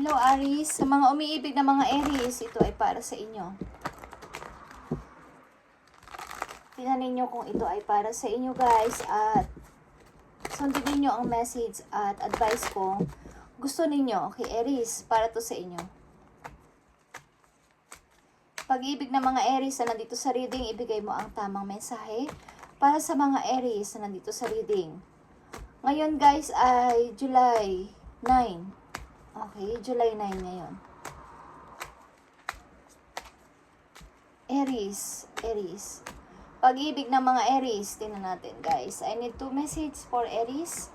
Hello Aries, sa mga umiibig na mga Aries, ito ay para sa inyo. Tingnan ninyo kung ito ay para sa inyo guys at sundin niyo ang message at advice ko. Gusto ninyo, okay Aries, para to sa inyo. Pag-ibig ng mga Aries na nandito sa reading, ibigay mo ang tamang mensahe para sa mga Aries na nandito sa reading. Ngayon guys ay July 9. Okay, July 9 ngayon. Aries. Pag-ibig ng mga Aries, tingnan natin guys. I need 2 messages for Aries.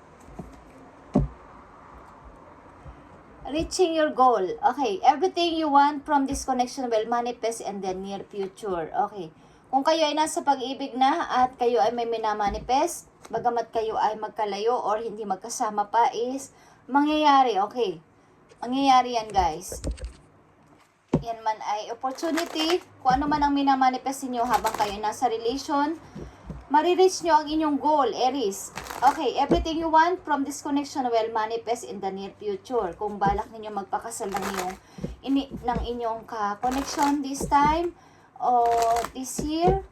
Reaching your goal. Okay, everything you want from this connection will manifest in the near future. Okay, kung kayo ay nasa pag-ibig na at kayo ay may minamanifest, bagamat kayo ay magkalayo or hindi magkasama pa is mangyayari. Okay, mangyayari yan guys. Yan man ay opportunity. Kung ano man ang minamanifest niyo habang kayo nasa relation, marireach nyo ang inyong goal, Aries. Okay, everything you want from this connection will manifest in the near future. Kung balak ninyo magpakasal ng inyong connection this time o this year,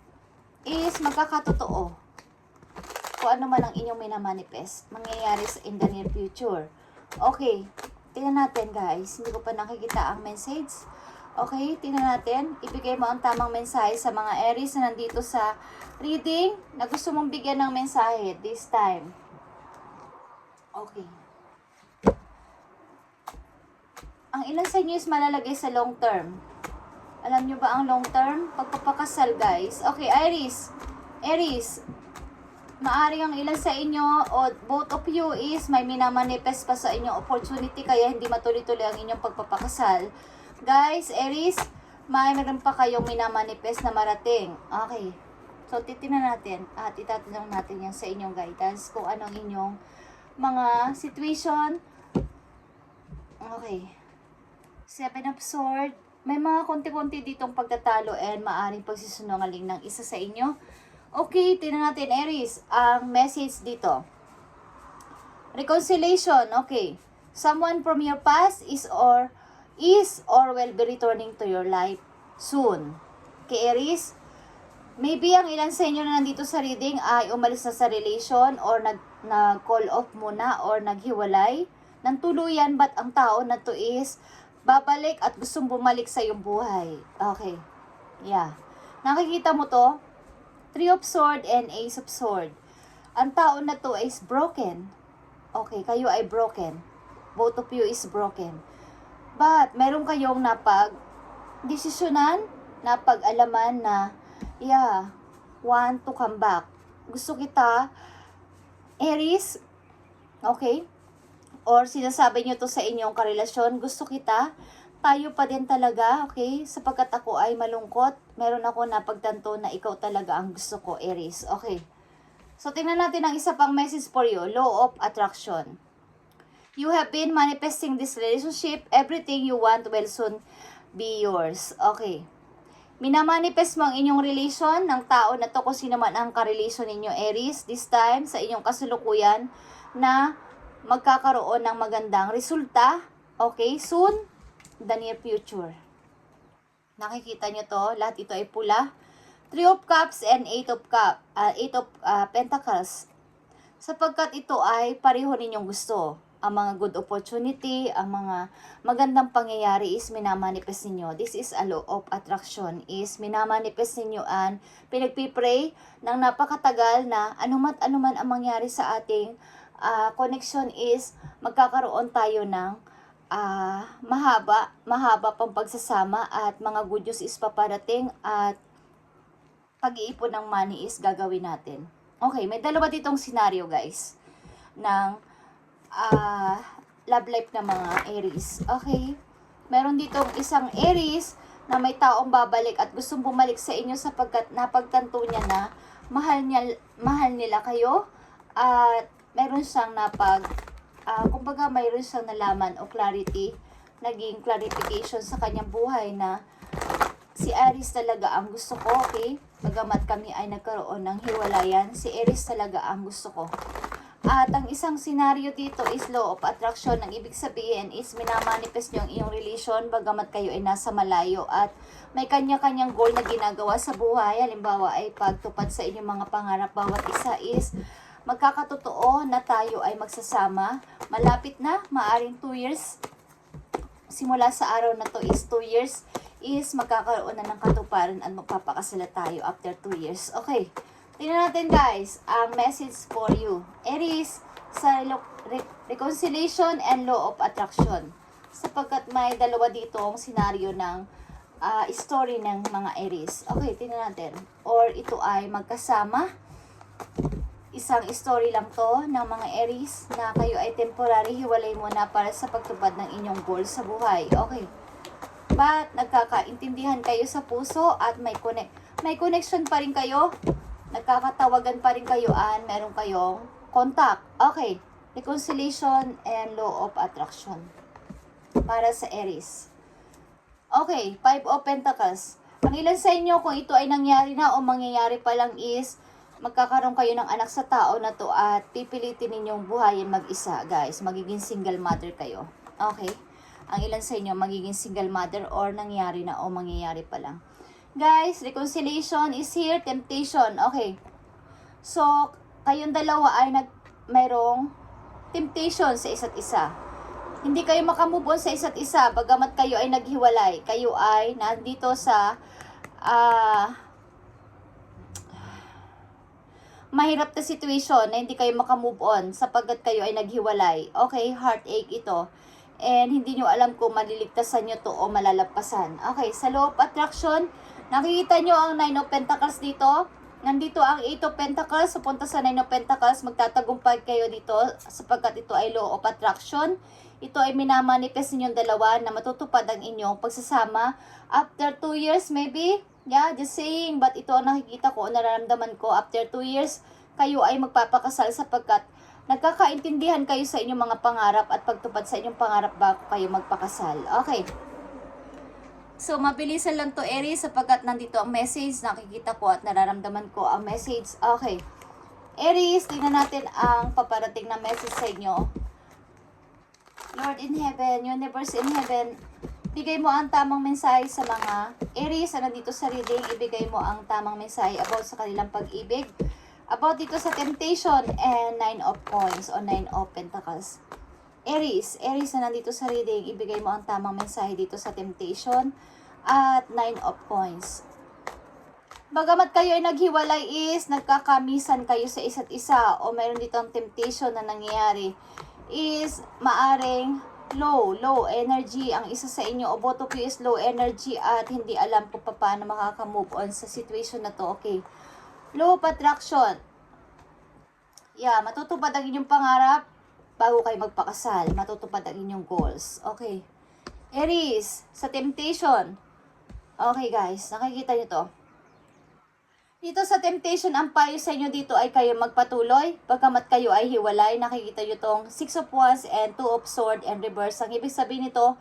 is magkakatotoo. Kung ano man ang inyong minamanifest, mangyayari in the near future. Okay, tingnan natin guys. Hindi ko pa nakikita ang message. Okay, tingnan natin. Ibigay mo ang tamang mensahe sa mga Aries na nandito sa reading na gusto mong bigyan ng mensahe this time. Okay. Ang ilan sa inyo is malalagay sa long term. Alam nyo ba ang long term? Pagpapakasal guys. Okay, Aries, maaari ang ilan sa inyo o both of you is may minamanifest pa sa inyong opportunity kaya hindi matuloy-tuloy ang inyong pagpapakasal. Guys, Aries, mayroon pa kayong minamanifest na marating. Okay. So, titingnan natin at itatanong natin yan sa inyong guidance kung anong inyong mga situation. Okay. 7 of Swords. May mga konti-konti ditong pagtatalo and maaring pagsisunungaling ng isa sa inyo. Okay, tingnan natin Aries, ang message dito. Reconciliation, okay. Someone from your past is or will be returning to your life soon. Okay, Aries, maybe ang ilan sa inyo na nandito sa reading ay umalis na sa relation or nag-call off muna or naghiwalay ng tuluyan, but ang tao na to is babalik at gustong bumalik sa iyong buhay. Okay. Yeah. Nakikita mo to? 3 of Swords and Ace of Swords. Ang tao na to is broken. Okay, kayo ay broken. Both of you is broken. But, meron kayong napag-desisyonan, napag-alaman na, yeah, want to come back. Gusto kita, Aries, okay? Or sinasabi nyo to sa inyong karelasyon, gusto kita, tayo pa din talaga, okay? Sapagkat ako ay malungkot, meron ako napagtanto na ikaw talaga ang gusto ko, Aries. Okay. So, tingnan natin ang isa pang message for you, Law of Attraction. You have been manifesting this relationship. Everything you want will soon be yours. Okay. Minamanifest mo ang inyong relation ng tao na to kung sino man ang karelasyon ninyo, Aries, this time sa inyong kasulukuyan na magkakaroon ng magandang resulta, okay, soon, the near future. Nakikita nyo to, lahat ito ay pula. 3 of Cups and 8 of Pentacles. Sapagkat ito ay pareho ninyong gusto. Ang mga good opportunity, ang mga magandang pangyayari is minamanifest ninyo. This is a law of attraction, is minamanifest ninyo and pinagpipray ng napakatagal na anuman ang mangyari sa ating connection is magkakaroon tayo ng mahaba pang pagsasama at mga good news is paparating at pag-iipon ng money is gagawin natin. Okay, may dalawa ditong scenario guys ng love life ng mga Aries. Okay, meron ditong isang Aries na may taong babalik at gustong bumalik sa inyo sapagkat napagtanto niya na mahal nila kayo at meron siyang kumbaga mayroon siyang nalaman o naging clarification sa kanyang buhay na si Aries talaga ang gusto ko, okay? Bagamat kami ay nagkaroon ng hiwalayan, si Aries talaga ang gusto ko. At ang isang senaryo dito is law of attraction. Ang ibig sabihin is minamanifest nyo ang iyong relation bagamat kayo ay nasa malayo at may kanya-kanyang goal na ginagawa sa buhay. Halimbawa ay pagtupad sa inyong mga pangarap. Bawat isa is magkakatotoo na tayo ay magsasama. Malapit na, maaring 2 years. Simula sa araw na to is 2 years is magkakaroon na ng katuparan at magpapakasala tayo after 2 years. Okay. Tingnan natin guys, ang message for you. Aries, sa reconciliation and law of attraction. Sapagkat may dalawa dito ang senaryo ng story ng mga Aries. Okay, tingnan natin. Or ito ay magkasama. Isang story lang to ng mga Aries na kayo ay temporary hiwalay muna para sa pagtupad ng inyong goal sa buhay. Okay. But nagkakaintindihan kayo sa puso at may connection pa rin kayo. Nagkakatawagan pa rin kayo meron kayong contact. Okay. Reconciliation and law of attraction. Para sa Aries. Okay. 5 of Pentacles. Ang ilan sa inyo kung ito ay nangyari na o mangyayari pa lang is magkakaroon kayo ng anak sa tao na to at pipilitin ninyong buhayin mag-isa, guys. Magiging single mother kayo. Okay. Ang ilan sa inyo magiging single mother or nangyari na o mangyayari pa lang. Guys, reconciliation is here, temptation. Okay. So, kayong dalawa ay mayroong temptation sa isa't isa. Hindi kayo makamove on sa isa't isa, bagamat kayo ay naghiwalay. Kayo ay nandito sa mahirap na situation na hindi kayo makamove on sapagkat kayo ay naghiwalay. Okay, heartache ito. And hindi nyo alam kung maliligtasan nyo to o malalampasan. Okay, sa law of attraction, nakikita nyo ang 9 of Pentacles dito. Nandito ang 8 of Pentacles. Pupunta sa 9 of Pentacles. Magtatagumpay kayo dito sapagkat ito ay law of attraction. Ito ay minamanifest ninyong dalawa na matutupad ang inyong pagsasama. After 2 years maybe. Yeah, just saying. But ito ang nakikita ko, nararamdaman ko. After 2 years, kayo ay magpapakasal sapagkat nagkakaintindihan kayo sa inyong mga pangarap at pagtupad sa inyong pangarap bago kayo magpakasal. Okay. So, mabilisan lang to Aries sapagkat nandito ang message. Nakikita ko at nararamdaman ko ang message. Okay. Aries, tingnan natin ang paparating na message sa inyo. Lord in heaven, universe in heaven, bigay mo ang tamang mensahe sa mga Aries na nandito sa reading. Ibigay mo ang tamang mensahe about sa kanilang pag-ibig. About dito sa temptation and 9 of coins o 9 of pentacles. Aries na nandito sa reading, ibigay mo ang tamang mensahe dito sa temptation at 9 of coins. Bagamat kayo ay naghiwalay is nagkakamisan kayo sa isa't isa o mayroon dito ang temptation na nangyayari is maaring low energy ang isa sa inyo o both of you is low energy at hindi alam kung paano makaka-move on sa situation na to. Okay. Law of attraction. Yeah, matutupad ang inyong pangarap bago kayo magpakasal. Matutupad ang inyong goals. Okay. Aries, sa temptation. Okay guys, nakikita nyo to. Dito sa temptation, ang payo sa inyo dito ay kayo magpatuloy. Pagkamat kayo ay hiwalay, nakikita nyo tong 6 of Wands and 2 of Swords and reverse. Ang ibig sabihin nito,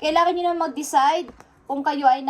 kailangan nyo na mag-decide kung kayo ay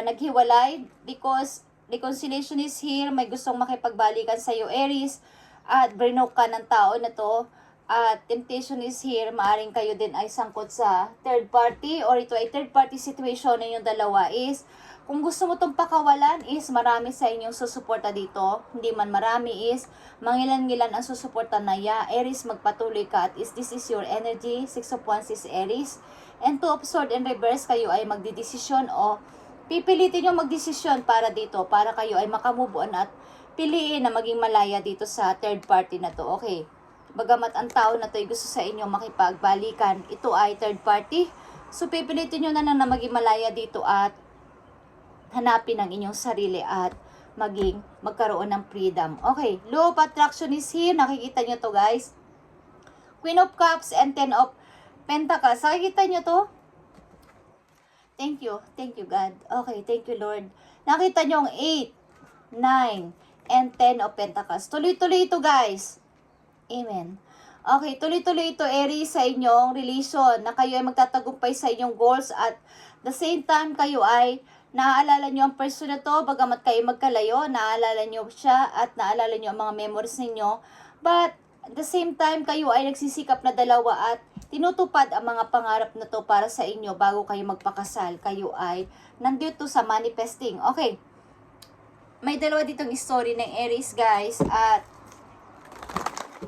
naghiwalay because reconciliation is here. May gustong makipagbalikan sa iyo, Aries. At brinok ka ng tao na to. At temptation is here. Maaring kayo din ay sangkot sa third party or ito ay third party situation na yung dalawa is kung gusto mo itong pakawalan is marami sa inyong susuporta dito. Hindi man marami is mangilan-ngilan ang susuporta na Aries, magpatuloy ka at this is your energy. 6 of Wands is Aries. And 2 of Swords in reverse, kayo ay magdidesisyon o pipilitin nyo magdesisyon para dito, para kayo ay makamove on at piliin na maging malaya dito sa third party na to. Okay. Bagamat ang tao na to ay gusto sa inyo makipagbalikan, ito ay third party. So, pipilitin nyo na maging malaya dito at hanapin ang inyong sarili at magkaroon ng freedom. Okay. Law of attraction is here. Nakikita nyo to guys. Queen of Cups and 10 of Pentacles. Nakikita nyo to? Thank you. Thank you, God. Okay, thank you, Lord. Nakita nyo ang 8, 9, and 10 of Pentacles. Tuloy-tuloy ito, guys. Amen. Okay, tuloy-tuloy ito, Aries, sa inyong relation na kayo ay magtatagumpay sa inyong goals at the same time kayo ay naaalala nyo ang person na to, bagamat kayo magkalayo, naaalala nyo siya at naaalala nyo ang mga memories ninyo. But At the same time, kayo ay nagsisikap na dalawa at tinutupad ang mga pangarap na to para sa inyo bago kayo magpakasal. Kayo ay nandito sa manifesting. Okay. May dalawa ditong story ng Aries, guys. At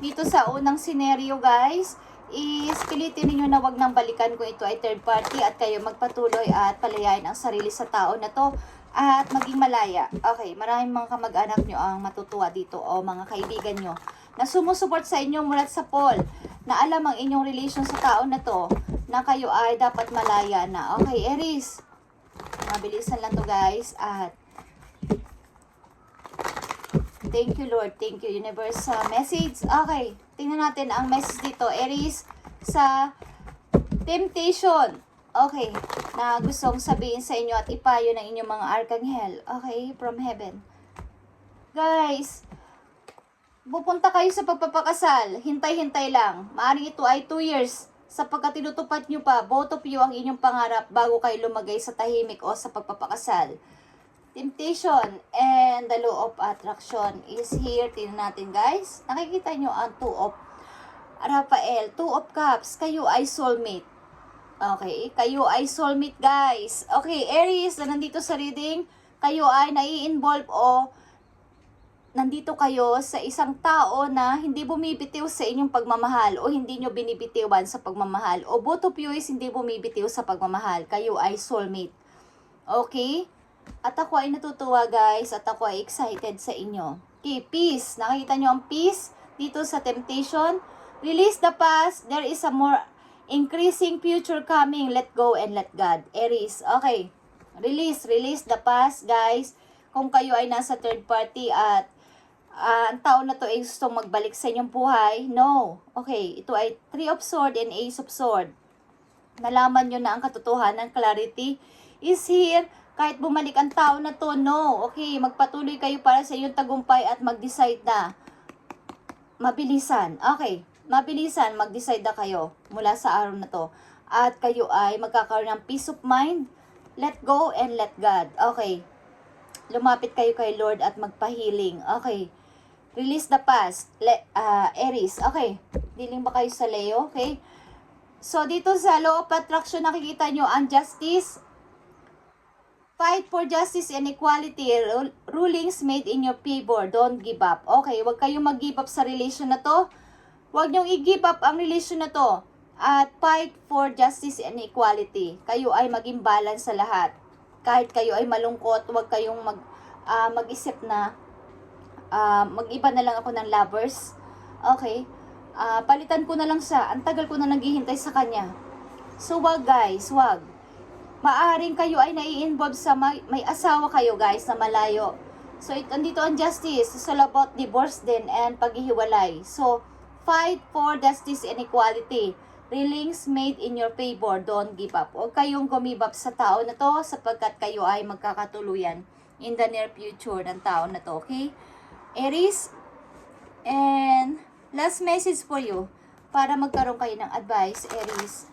dito sa unang scenario, guys, is pilitin niyo na wag nang balikan kung ito ay third party at kayo magpatuloy at palayain ang sarili sa tao na to at maging malaya. Okay, maraming mga kamag-anak nyo ang matutuwa dito o mga kaibigan nyo na sumusuport sa inyo mula sa Paul na alam ang inyong relation sa tao na to na kayo ay dapat malaya na. Okay, Aries, mabilisan lang to, guys. At thank you, Lord. Thank you, Universe, sa message. Okay, tingnan natin ang message dito, Aries, sa temptation. Okay, na gustong sabihin sa inyo at ipayo ng inyong mga arkanghel. Okay, from heaven. Guys, pupunta kayo sa pagpapakasal. Hintay-hintay lang. Maaring ito ay 2 years sapagkat tinutupad nyo pa, both of you, ang inyong pangarap bago kayo lumagay sa tahimik o sa pagpapakasal. Temptation and the law of attraction is here. Tingnan natin, guys. Nakikita nyo ang 2 of Raphael, 2 of Cups. Kayo ay soulmate. Okay, kayo ay soulmate, guys. Okay, Aries, na nandito sa reading, kayo ay nai-involve o nandito kayo sa isang tao na hindi bumibitiw sa inyong pagmamahal o hindi nyo binibitiwan sa pagmamahal o both of you is hindi bumibitiw sa pagmamahal. Kayo ay soulmate. Okay? At ako ay natutuwa, guys, at ako ay excited sa inyo. Okay, peace. Nakikita nyo ang peace dito sa temptation. Release the past. There is a more increasing future coming. Let go and let God. Aries. Okay. Release the past, guys. Kung kayo ay nasa third party at ang tao na to ay gustong magbalik sa inyong buhay, no. Okay. Ito ay 3 of Swords and Ace of Swords. Nalaman nyo na ang katotohanan. Clarity is here. Kahit bumalik ang tao na to, no. Okay. Magpatuloy kayo para sa inyong tagumpay at mag-decide na. Mabilisan. Okay. Mabilisan, mag-decide na kayo mula sa araw na to. At kayo ay magkakaroon ng peace of mind. Let go and let God. Okay. Lumapit kayo kay Lord at magpahiling. Okay. Release the past. Aries. Okay. Dealing ba kayo sa Leo? Okay. So, dito sa law of attraction, nakikita nyo ang justice. Fight for justice and equality. Rulings made in your favor. Don't give up. Okay. Huwag kayong mag-give up sa relation na to. Huwag niyong i-give up ang relation na to. At fight for justice and equality. Kayo ay maging balance sa lahat. Kahit kayo ay malungkot, huwag kayong mag-isip na mag-iba na lang ako ng lovers. Okay? Palitan ko na lang siya. Ang tagal ko na naghihintay sa kanya. So, wag, guys. Wag. Maaring kayo ay nai-involve sa may asawa kayo, guys, na malayo. So, andito ang justice. It's all about divorce din and paghihiwalay. So, fight for justice and equality. Rulings made in your favor. Don't give up. Huwag kayong gumibap sa tao na to sapagkat kayo ay magkakatuluyan in the near future ng tao na to. Okay? Aries. And last message for you para magkaroon kayo ng advice, Aries.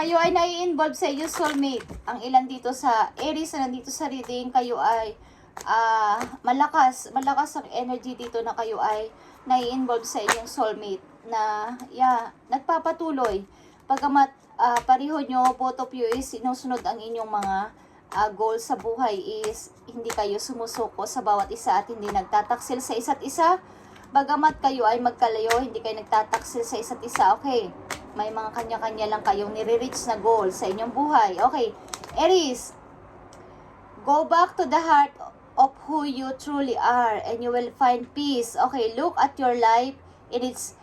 Kayo ay nai-involve sa inyong soulmate. Ang ilan dito sa Aries na nandito sa reading, kayo ay malakas ang energy dito na kayo ay nai-involve sa inyong soulmate na nagpapatuloy. Pagamat pareho nyo, both of you is sinusunod ang inyong mga goals sa buhay is hindi kayo sumusuko sa bawat isa at hindi nagtataksil sa isa't isa. Bagamat kayo ay magkalayo, hindi kayo nagtataksil sa isa't isa. Okay. May mga kanya-kanya lang kayong nire-reach na goal sa inyong buhay. Okay. Aries, go back to the heart of who you truly are and you will find peace. Okay. Look at your life in its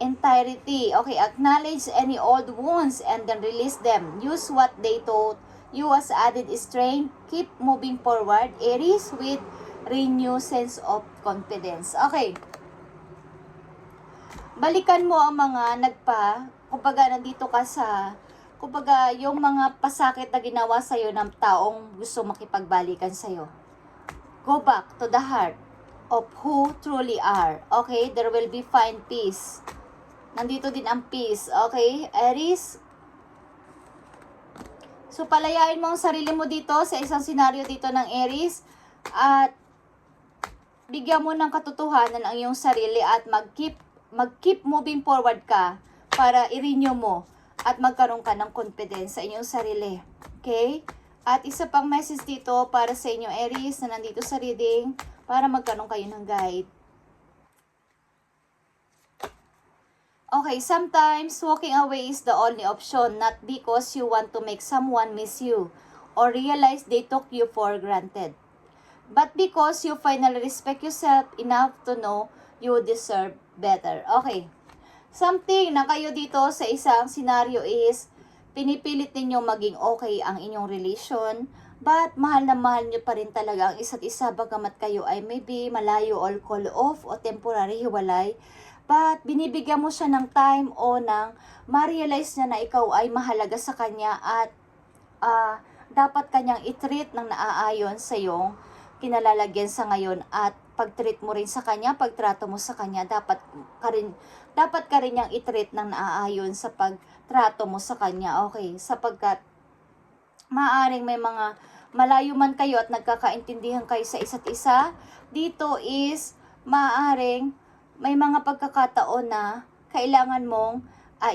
entirety. Okay. Acknowledge any old wounds and then release them. Use what they taught you as added strength. Keep moving forward, Aries, with renewed sense of confidence. Okay. Balikan mo ang mga kumbaga nandito ka sa, kumbaga yung mga pasakit na ginawa sa'yo ng taong gusto makipagbalikan sa'yo. Go back to the heart of who truly are. Okay? There will be find peace. Nandito din ang peace. Okay? Aries? So, palayain mo ang sarili mo dito sa isang senaryo dito ng Aries. At bigyan mo ng katotohanan ang iyong sarili at mag-keep moving forward ka para i-renew mo at magkaroon ka ng confidence sa inyong sarili. Okay? At isa pang message dito para sa inyo Aries na nandito sa reading para magkaroon kayo ng guide. Okay, sometimes walking away is the only option, not because you want to make someone miss you or realize they took you for granted, but because you finally respect yourself enough to know you deserve better. Okay, something na kayo dito sa isang scenario is pinipilit ninyo maging okay ang inyong relation, but mahal na mahal nyo pa rin talaga ang isa't isa bagamat kayo ay maybe malayo or call off o temporary hiwalay. But binibigyan mo siya ng time o ng ma-realize niya na ikaw ay mahalaga sa kanya at dapat kanyang i-treat ng naaayon sa iyong kinalalagyan sa ngayon at pag-treat mo rin sa kanya, pagtrato mo sa kanya, dapat ka rin niyang i-treat ng naaayon sa pagtrato mo sa kanya. Okay, sapagkat maaaring may mga malayo man kayo at nagkakaintindihan kayo sa isa't isa, dito is maaaring may mga pagkakataon na kailangan mong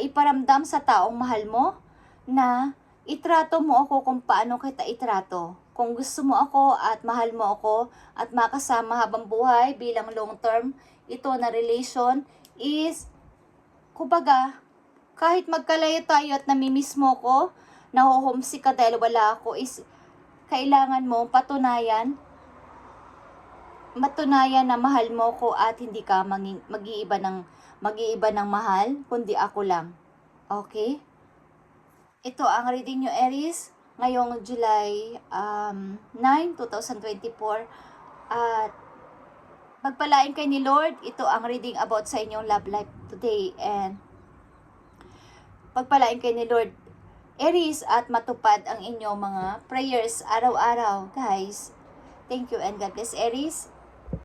iparamdam sa taong mahal mo na itrato mo ako kung paano kita itrato. Kung gusto mo ako at mahal mo ako at makasama habang buhay bilang long term, ito na relation is, kumbaga, kahit magkalayo tayo at namimiss mo ko, nahuhumsik ka dahil wala ako, is kailangan mo patunayan na mahal mo ko at hindi ka mag-iiba ng mahal, kundi ako lang. Okay? Ito ang reading nyo, Aries, ngayong July 9, 2024. At pagpalain kay ni Lord, ito ang reading about sa inyong love life today. And pagpalain kay ni Lord, Aries, at matupad ang inyong mga prayers araw-araw, guys. Thank you and God bless, Aries.